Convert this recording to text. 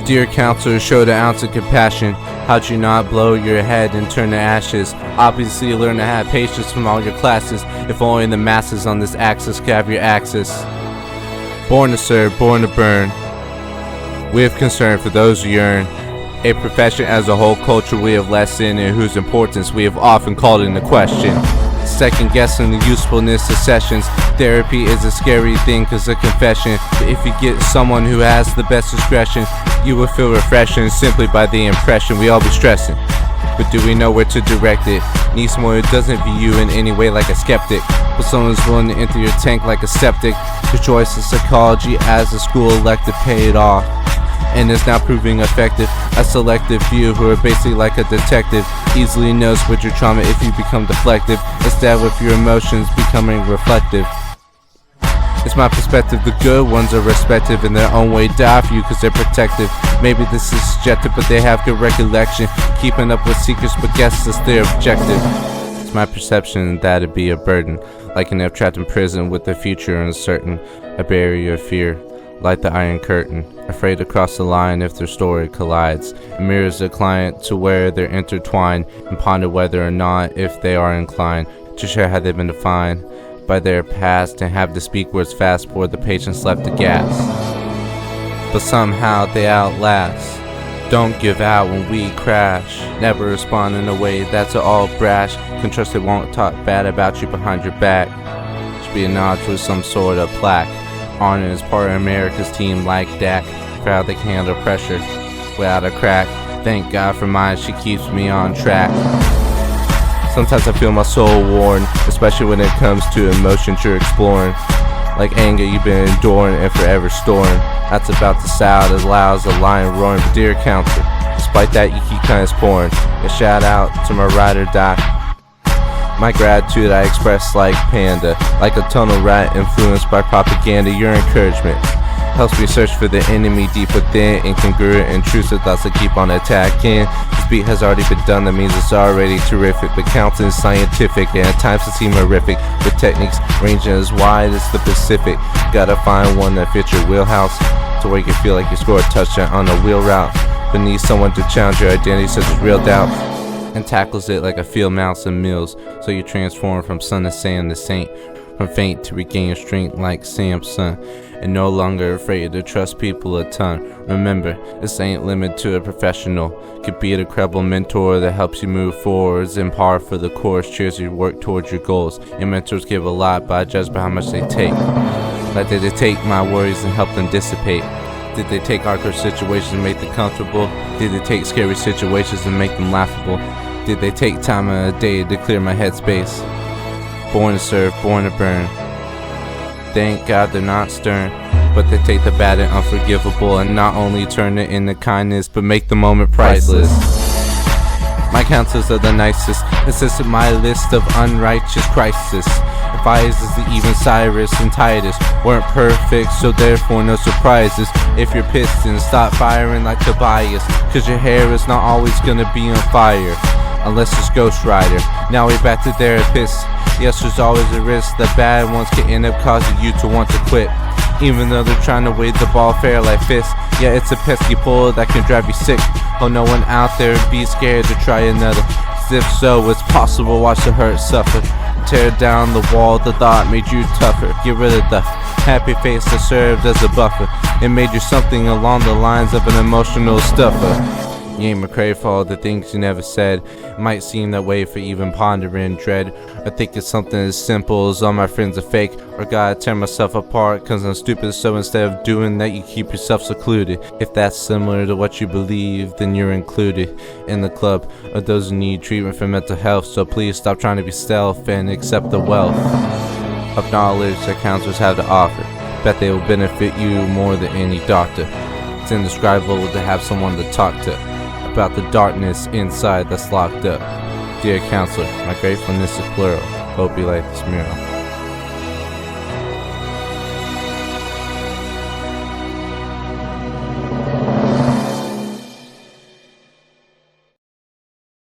Dear counselor, showed an ounce of compassion. How'd you not blow your head and turn to ashes? Obviously you learn to have patience from all your classes. If only the masses on this axis could have your access. Born to serve, born to burn. We have concern for those who yearn. A profession as a whole culture we have less in, and whose importance we have often called into question. Second guessing the usefulness of sessions. Therapy is a scary thing cause a confession. But if you get someone who has the best discretion, you will feel refreshing simply by the impression we all be stressing. But do we know where to direct it? Need someone who doesn't view you in any way like a skeptic, but someone who's willing to enter your tank like a septic. The choice of psychology as a school elective paid off, and is now proving effective. A selective few who are basically like a detective, easily knows what your trauma if you become deflective, instead with your emotions becoming reflective. It's my perspective, the good ones are respective in their own way, die for you cause they're protective. Maybe this is subjective, but they have good recollection, keeping up with secrets but guess it's their objective. It's my perception that it'd be a burden, like an if trapped in prison with the future uncertain, a barrier of fear, like the iron curtain, afraid to cross the line if their story collides. It mirrors the client to where they're intertwined, and ponder whether or not if they are inclined to share how they've been defined by their past, and have to speak words fast for the patients left to gas. But somehow they outlast. Don't give out when we crash. Never respond in a way that's all brash. Can trust they won't talk bad about you behind your back. Should be a notch with some sort of plaque. Honor is part of America's team like Dak. Proud they can handle pressure without a crack. Thank God for mine, she keeps me on track. Sometimes I feel my soul worn, especially when it comes to emotions you're exploring. Like anger you've been enduring and forever storing. That's about to sound as loud as a lion roaring. But dear counselor, despite that you keep kindness pouring. A shout out to my ride or die. My gratitude I express like panda, like a tunnel rat influenced by propaganda. Your encouragement helps me search for the enemy deep within, incongruent and intrusive thoughts that keep on attacking. This beat has already been done, that means it's already terrific, but counting is scientific and at times it seems horrific, with techniques ranging as wide as the Pacific. Gotta find one that fits your wheelhouse, to where you can feel like you score a touchdown on a wheel route, but need someone to challenge your identity such as real doubt, and tackles it like a field mouse and mills, so you transform from son to sand to saint, from faint to regain your strength like Samson, and no longer afraid to trust people a ton. Remember, this ain't limited to a professional. Could be a credible mentor that helps you move forwards, in par for the course, cheers you work towards your goals. Your mentors give a lot, but I judge by how much they take. Like did they take my worries and help them dissipate? Did they take awkward situations and make them comfortable? Did they take scary situations and make them laughable? Did they take time of a day to clear my headspace? Born to serve, born to burn. Thank God they're not stern, but they take the bad and unforgivable and not only turn it into kindness, but make the moment priceless. My counselors are the nicest. This isn't my list of unrighteous crises. Advisors that even Cyrus and Titus weren't perfect, so therefore no surprises. If you're pissed, then stop firing like Tobias, cause your hair is not always gonna be on fire, unless it's Ghost Rider. Now we're back to therapists. Yes, there's always a risk that bad ones can end up causing you to want to quit, even though they're trying to wave the ball fair like fists. Yeah, it's a pesky pull that can drive you sick. Oh, no one out there be scared to try another. Cause if so, it's possible, watch the hurt suffer. Tear down the wall, the thought made you tougher. Get rid of the happy face that served as a buffer. It made you something along the lines of an emotional stuffer. You ain't McCray for all the things you never said. It might seem that way for even pondering dread. I think it's something as simple as all my friends are fake, or gotta tear myself apart cause I'm stupid, so instead of doing that you keep yourself secluded. If that's similar to what you believe, then you're included in the club of those who need treatment for mental health. So please stop trying to be stealth and accept the wealth of knowledge that counselors have to offer. Bet they will benefit you more than any doctor. It's indescribable to have someone to talk to about the darkness inside that's locked up. Dear counselor, my gratefulness is plural. Hope you like this mural.